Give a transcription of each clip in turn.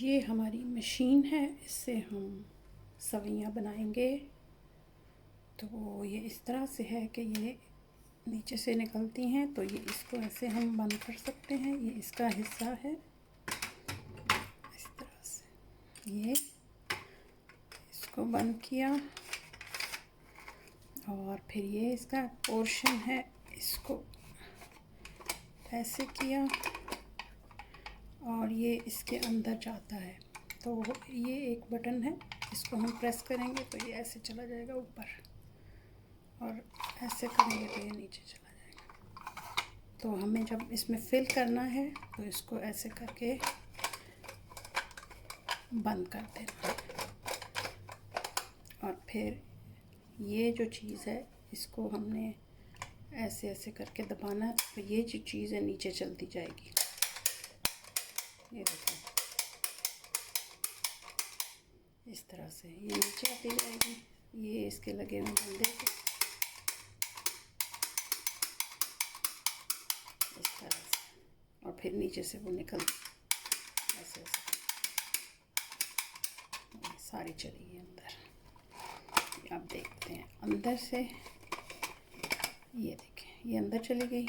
ये हमारी मशीन है, इससे हम सवैयाँ बनाएंगे। तो ये इस तरह से है कि ये नीचे से निकलती हैं, तो ये इसको ऐसे हम बंद कर सकते हैं। ये इसका हिस्सा है, इस तरह से ये इसको बंद किया और फिर ये इसका पोर्शन है, इसको ऐसे किया और ये इसके अंदर जाता है। तो ये एक बटन है, इसको हम प्रेस करेंगे तो ये ऐसे चला जाएगा ऊपर, और ऐसे करेंगे तो ये नीचे चला जाएगा। तो हमें जब इसमें फिल करना है तो इसको ऐसे करके बंद कर देना है। और फिर ये जो चीज़ है इसको हमने ऐसे ऐसे करके दबाना है, तो ये जो चीज़ है नीचे चलती जाएगी। ये देखो इस तरह से ये नीचे आती जाएगी। ये इसके लगे हुए बंदे इस तरह से, और फिर नीचे से वो निकल ऐसे ऐसे सारी चली गई अंदर। आप देखते हैं अंदर से, ये देखें ये अंदर चली गई।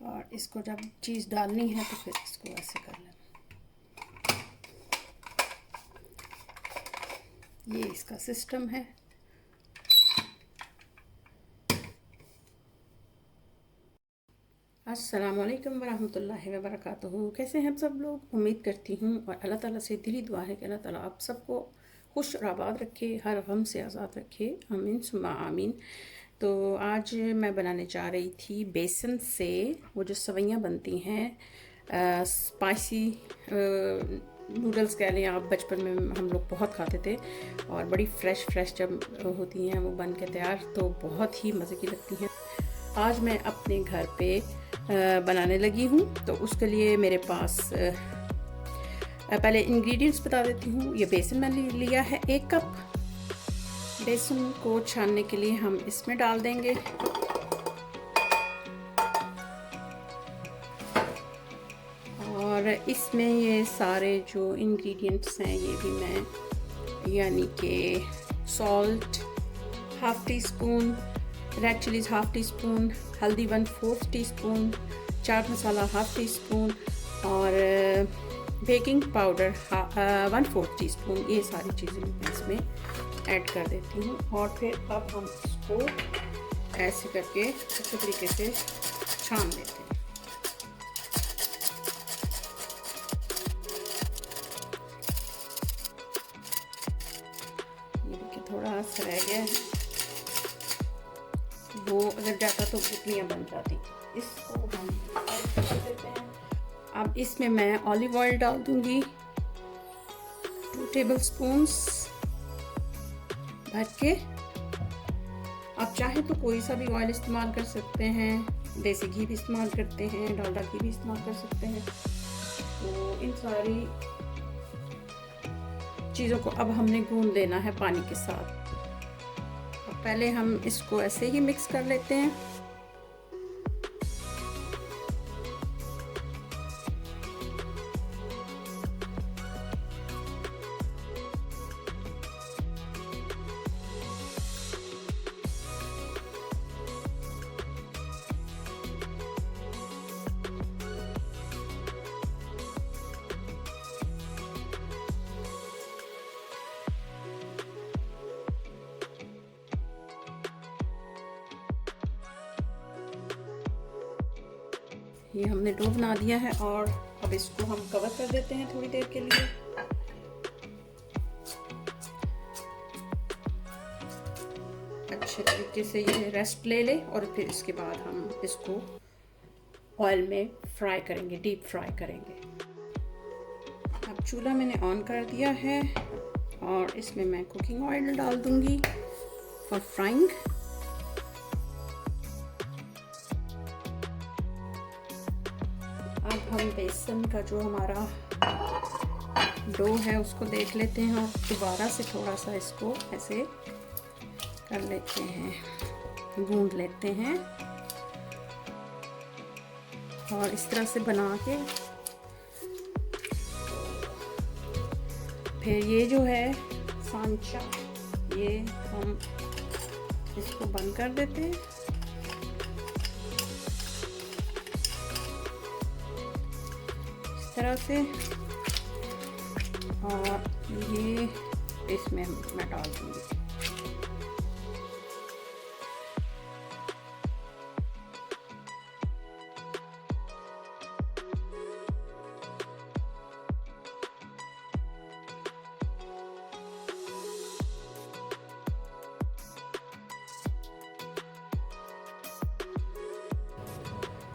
और इसको जब चीज़ डालनी है तो फिर इसको ऐसे कर लेना। ये इसका सिस्टम है। अस्सलामुअलैकुम वरहमतुल्लाहि वबरकातुहू। कैसे हैं सब लोग? उम्मीद करती हूँ और अल्लाह ताला से दिली दुआ है कि अल्लाह ताला आप सबको खुश और आबाद रखे, हर गम से आज़ाद रखे, आमीन सुम्मा आमीन। तो आज मैं बनाने जा रही थी बेसन से वो जो सवैयाँ बनती हैं, स्पाइसी नूडल्स कह लें आप। बचपन में हम लोग बहुत खाते थे और बड़ी फ्रेश जब होती हैं वो बन के तैयार, तो बहुत ही मज़े की लगती हैं। आज मैं अपने घर पे बनाने लगी हूँ। तो उसके लिए मेरे पास पहले इंग्रेडिएंट्स बता देती हूँ। ये बेसन मैंने लिया है 1 कप। बेसन को छानने के लिए हम इसमें डाल देंगे। और इसमें ये सारे जो इंग्रेडिएंट्स हैं ये भी मैं, यानी कि salt 1/2 teaspoon, red chillies 1/2 teaspoon, हल्दी 1/4 टीस्पून, चाट मसाला 1/2 टीस्पून और बेकिंग पाउडर 1/4 टीस्पून, ये सारी चीज़ें मैं इसमें ऐड कर देती हूँ। और फिर अब हम इसको ऐसे करके अच्छे तरीके से छान लेते हैं। ये देखिए थोड़ा सा रह गया है, वो अगर जाता तो गुठलियाँ बन जाती। इसको हम ऐड कर देते हैं। अब इसमें मैं ऑलिव ऑयल डाल दूंगी 2 टेबलस्पून्स भर के। आप चाहें तो कोई सा भी ऑयल इस्तेमाल कर सकते हैं, देसी घी भी इस्तेमाल करते हैं, डालडा घी भी इस्तेमाल कर सकते हैं। तो इन सारी चीज़ों को अब हमने गूंद लेना है पानी के साथ। पहले हम इसको ऐसे ही मिक्स कर लेते हैं। ये हमने डो बना दिया है और अब इसको हम कवर कर देते हैं थोड़ी देर के लिए। अच्छे तरीके से ये रेस्ट ले ले और फिर इसके बाद हम इसको ऑयल में फ्राई करेंगे, डीप फ्राई करेंगे। अब चूल्हा मैंने ऑन कर दिया है और इसमें मैं कुकिंग ऑयल डाल दूंगी फॉर फ्राइंग। अब हम बेसन का जो हमारा डो है उसको देख लेते हैं और दोबारा से थोड़ा सा इसको ऐसे कर लेते हैं, गूंद लेते हैं और इस तरह से बना के फिर ये जो है सांचा, ये हम इसको बंद कर देते हैं। इस तरह से, और ये इसमें मैं डाल दूँगी।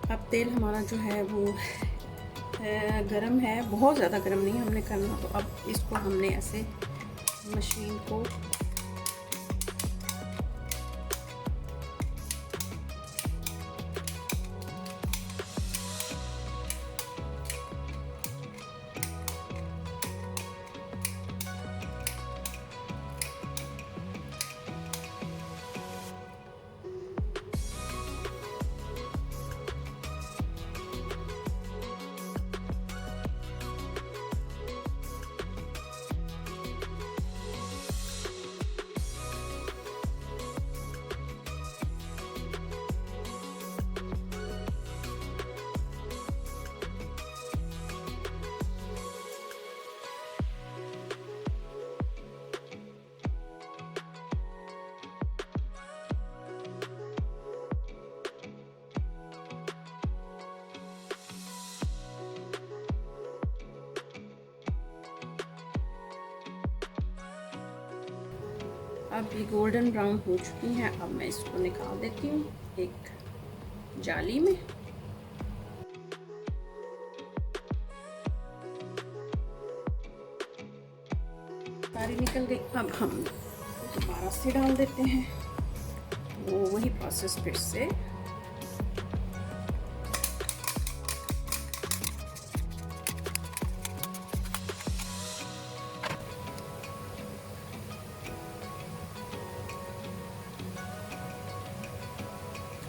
अब तेल हमारा जो है वो गरम है, बहुत ज़्यादा गरम नहीं हमने करना। तो अब इसको हमने ऐसे मशीन को अब ये गोल्डन ब्राउन हो चुकी हैं। अब मैं इसको निकाल देती हूँ एक जाली में। सारी निकल गई। अब हम दोबारा से डाल देते हैं, वो वही प्रोसेस फिर से।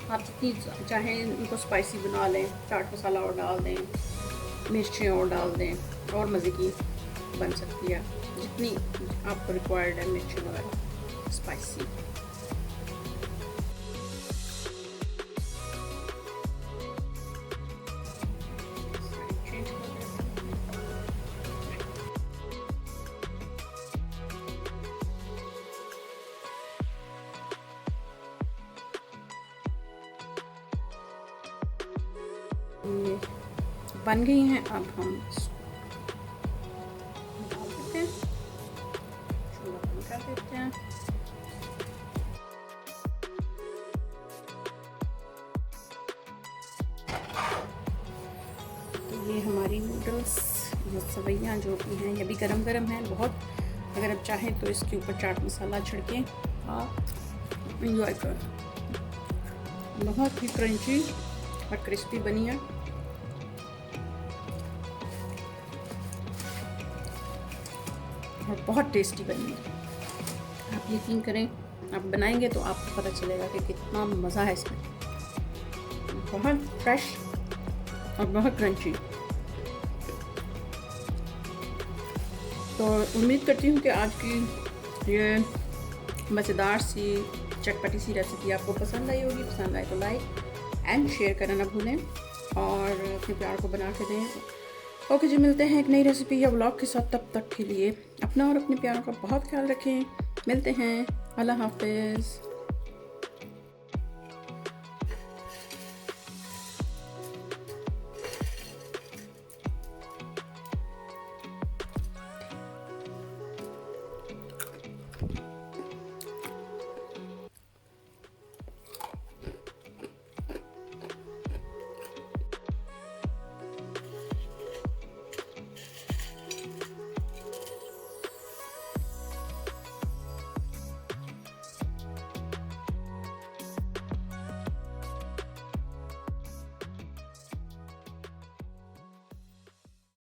आप जितनी चाहें इनको स्पाइसी बना लें, चाट मसाला और डाल दें, मिर्चें और डाल दें, और मज़े की बन सकती है जितनी आपको रिक्वायर्ड है मिर्चें वगैरह स्पाइसी। ये बन गई हैं। अब हम डाल देते हैं, चूल्हा बंद कर देते हैं। तो ये हमारी नूडल्स या सवैयाँ जो भी हैं, ये भी गरम गरम हैं बहुत। अगर आप चाहें तो इसके ऊपर चाट मसाला छिड़कें, आप इंजॉय करें। बहुत ही क्रंची और क्रिस्पी बनी है। और बहुत टेस्टी बनी है। आप यकीन करें, आप बनाएंगे तो आपको पता चलेगा कि कितना मज़ा है इसमें। बहुत फ्रेश और बहुत क्रंची। तो उम्मीद करती हूँ कि आज की ये मज़ेदार सी चटपटी सी रेसिपी आपको पसंद आई होगी। पसंद आए तो लाइक एंड शेयर करना ना भूलें, और अपने प्यार को बना के दें। ओके जी, मिलते हैं एक नई रेसिपी या व्लॉग के साथ। तब तक के लिए अपना और अपने प्यार का बहुत ख्याल रखें। मिलते हैं। अल्लाह हाफ़िज़।